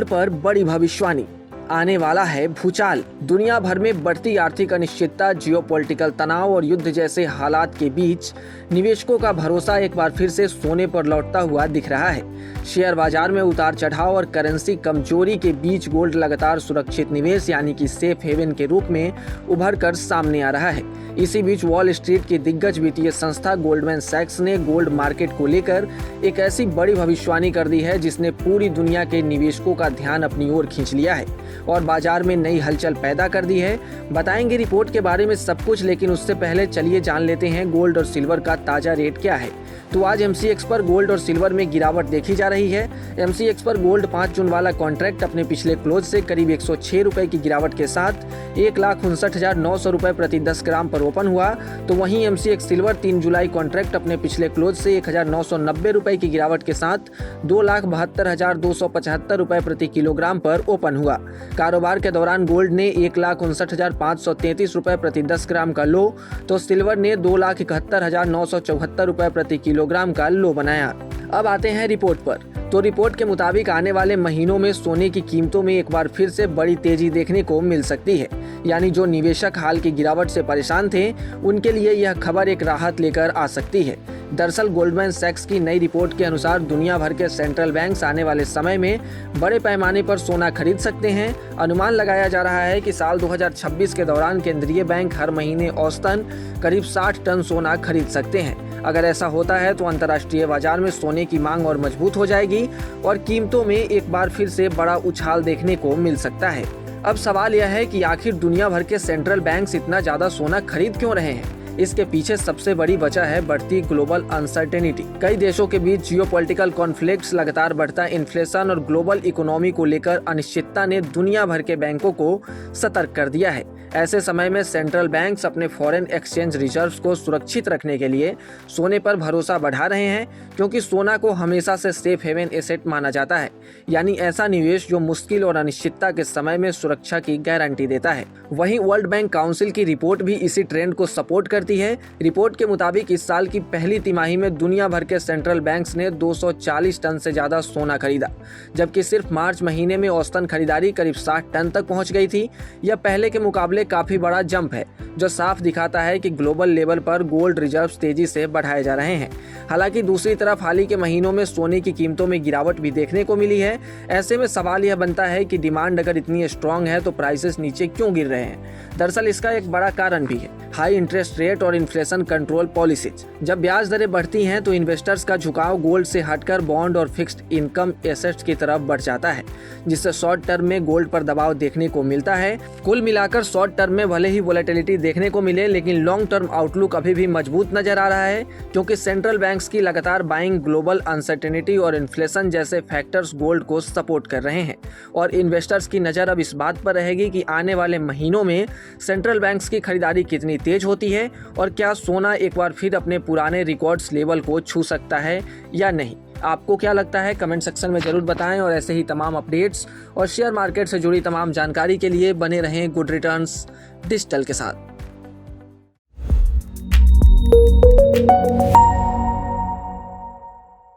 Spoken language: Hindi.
गोल्ड पर बड़ी भविष्यवाणी, आने वाला है भूचाल। दुनिया भर में बढ़ती आर्थिक अनिश्चितता, जियोपॉलिटिकल तनाव और युद्ध जैसे हालात के बीच निवेशकों का भरोसा एक बार फिर से सोने पर लौटता हुआ दिख रहा है। शेयर बाजार में उतार चढ़ाव और करेंसी कमजोरी के बीच गोल्ड लगातार सुरक्षित निवेश यानी कि सेफ हेवन के रूप में उभर कर सामने आ रहा है। इसी बीच वॉल स्ट्रीट की दिग्गज वित्तीय संस्था गोल्डमैन सैक्स ने गोल्ड मार्केट को लेकर एक ऐसी बड़ी भविष्यवाणी कर दी है जिसने पूरी दुनिया के निवेशकों का ध्यान अपनी ओर खींच लिया है और बाजार में नई हलचल पैदा कर दी है। बताएंगे रिपोर्ट के बारे में सब कुछ, लेकिन उससे पहले चलिए जान लेते हैं गोल्ड और सिल्वर का ताजा रेट क्या है। तो आज MCX पर गोल्ड और सिल्वर में गिरावट देखी जा रही है। MCX पर गोल्ड 5 जून वाला कॉन्ट्रैक्ट अपने पिछले क्लोज से करीब 106 रुपए की गिरावट के साथ 1,59,900 रुपए प्रति 10 ग्राम पर ओपन हुआ। तो वहीं MCX सिल्वर 3 जुलाई कॉन्ट्रैक्ट अपने पिछले क्लोज से 1,990 रुपए की गिरावट के साथ 2,72,275 रुपए प्रति किलोग्राम पर ओपन हुआ। कारोबार के दौरान गोल्ड ने 1,59,533 रुपए प्रति 10 ग्राम का लो, तो सिल्वर ने 2,71,974 रुपए प्रति किलोग्राम का लो बनाया। अब आते हैं रिपोर्ट पर। तो रिपोर्ट के मुताबिक आने वाले महीनों में सोने की कीमतों में एक बार फिर से बड़ी तेजी देखने को मिल सकती है। यानी जो निवेशक हाल की गिरावट से परेशान थे, उनके लिए यह खबर एक राहत लेकर आ सकती है। दरअसल गोल्डमैन सैक्स की नई रिपोर्ट के अनुसार दुनिया भर के सेंट्रल बैंक्स आने वाले समय में बड़े पैमाने पर सोना खरीद सकते हैं। अनुमान लगाया जा रहा है कि साल 2026 के दौरान केंद्रीय बैंक हर महीने औसतन करीब 60 टन सोना खरीद सकते हैं। अगर ऐसा होता है तो अंतर्राष्ट्रीय बाजार में सोने की मांग और मजबूत हो जाएगी और कीमतों में एक बार फिर से बड़ा उछाल देखने को मिल सकता है। अब सवाल यह है कि आखिर दुनिया भर के सेंट्रल बैंक्स इतना ज्यादा सोना खरीद क्यों रहे हैं? इसके पीछे सबसे बड़ी वजह है बढ़ती ग्लोबल अनसर्टेनिटी। कई देशों के बीच जियोपॉलिटिकल कॉन्फ्लिक्ट्स, लगातार बढ़ता इन्फ्लेशन और ग्लोबल इकोनॉमी को लेकर अनिश्चितता ने दुनिया भर के बैंकों को सतर्क कर दिया है। ऐसे समय में सेंट्रल बैंक्स अपने फॉरेन एक्सचेंज रिजर्व्स को सुरक्षित रखने के लिए सोने पर भरोसा बढ़ा रहे हैं, क्योंकि सोना को हमेशा से सेफ हेवन एसेट माना जाता है, यानी ऐसा निवेश जो मुश्किल और अनिश्चितता के समय में सुरक्षा की गारंटी देता है। वहीं वर्ल्ड बैंक काउंसिल की रिपोर्ट भी इसी ट्रेंड को सपोर्ट करती है। रिपोर्ट के मुताबिक इस साल की पहली तिमाही में दुनिया भर के सेंट्रल बैंक्स ने 240 टन से ज्यादा सोना खरीदा, जबकि सिर्फ मार्च महीने में औसतन खरीदारी करीब 60 टन तक पहुंच गई थी। यह पहले के मुकाबले काफी बड़ा जंप है, जो साफ दिखाता है कि ग्लोबल लेवल पर गोल्ड रिजर्व्स तेजी से बढ़ाए जा रहे हैं। हालांकि दूसरी तरफ हाल ही के महीनों में सोने की कीमतों में गिरावट भी देखने को मिली है। ऐसे में सवाल यह बनता है कि डिमांड अगर इतनी स्ट्रांग है तो प्राइसेस नीचे क्यों गिर रहे हैं? दरअसल इसका एक बड़ा कारण भी है हाई इंटरेस्ट रेट और इन्फ्लेशन कंट्रोल पॉलिसीज। जब ब्याज दरें बढ़ती हैं तो इन्वेस्टर्स का झुकाव गोल्ड से हटकर बॉन्ड और फिक्स्ड इनकम एसेट्स की तरफ बढ़ जाता है, जिससे शॉर्ट टर्म में गोल्ड पर दबाव देखने को मिलता है। कुल मिलाकर शॉर्ट टर्म में भले ही वोलेटिलिटी देखने को मिले, लेकिन लॉन्ग टर्म आउटलुक अभी भी मजबूत नजर आ रहा है, क्योंकि सेंट्रल बैंक्स की लगातार बाइंग ग्लोबल अनसर्टेनिटी और इन्फ्लेशन जैसे फैक्टर्स गोल्ड को सपोर्ट कर रहे हैं। और इन्वेस्टर्स की नजर अब इस बात पर रहेगी कि आने वाले महीनों में सेंट्रल बैंक्स की खरीदारी कितनी तेज होती है और क्या सोना एक बार फिर अपने पुराने रिकॉर्ड्स लेवल को छू सकता है या नहीं। आपको क्या लगता है? कमेंट सेक्शन में जरूर बताएं और ऐसे ही तमाम अपडेट्स और शेयर मार्केट से जुड़ी तमाम जानकारी के लिए बने रहें गुड रिटर्न्स डिजिटल के साथ।